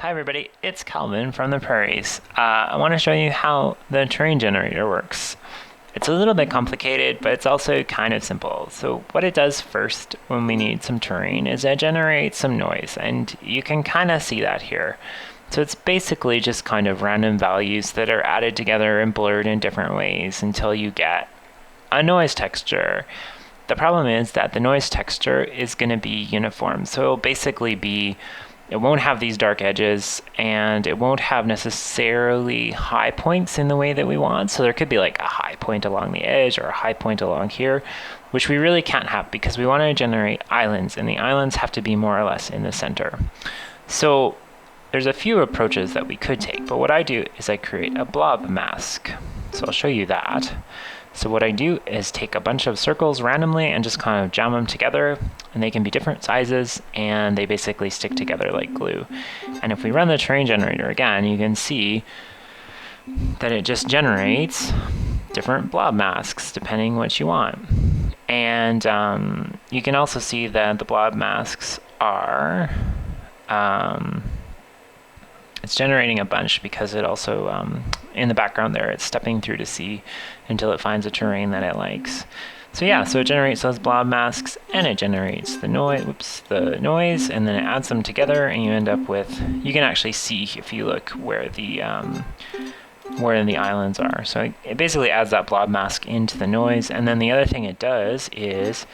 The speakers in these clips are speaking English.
Hi everybody, it's Calvin from the Prairies. I want to show you how the terrain generator works. It's a little bit complicated, but it's also kind of simple. So what it does first when we need some terrain is it generates some noise, and you can kind of see that here. So it's basically just kind of random values that are added together and blurred in different ways until you get a noise texture. The problem is that the noise texture is going to be uniform. So it'll basically be it won't have these dark edges, and it won't have necessarily high points in the way that we want. So there could be like a high point along the edge or a high point along here, which we really can't have because we want to generate islands, and the islands have to be more or less in the center. So there's a few approaches that we could take, but what I do is I create a blob mask. So I'll show you that. So what I do is take a bunch of circles randomly and just kind of jam them together, and they can be different sizes, and they basically stick together like glue. And if we run the terrain generator again, you can see that it just generates different blob masks depending what you want. And you can also see that the blob masks are it's generating a bunch because it also, in the background there, it's stepping through to see until it finds a terrain that it likes. So yeah, so it generates those blob masks, and it generates the noise, and then it adds them together, and you end up with, you can actually see if you look where the islands are. So it basically adds that blob mask into the noise, and then the other thing it does is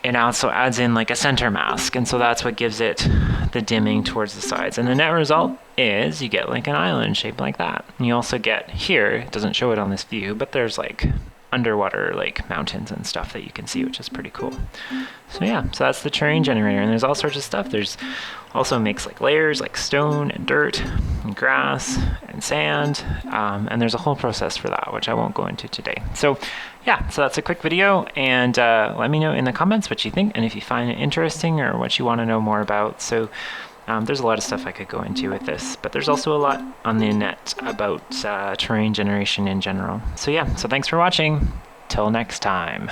it also adds in like a center mask, and so that's what gives it the dimming towards the sides. And the net result is you get like an island shaped like that. And you also get here, it doesn't show it on this view, but there's like underwater like mountains and stuff that you can see, which is pretty cool. So yeah, so that's the terrain generator, and there's all sorts of stuff. There's also makes like layers like stone and dirt and grass and sand, and there's a whole process for that, which I won't go into today. So yeah, so that's a quick video, and let me know in the comments what you think and if you find it interesting or what you want to know more about. So there's a lot of stuff I could go into with this, but there's also a lot on the net about terrain generation in general. So yeah, so thanks for watching. Till next time.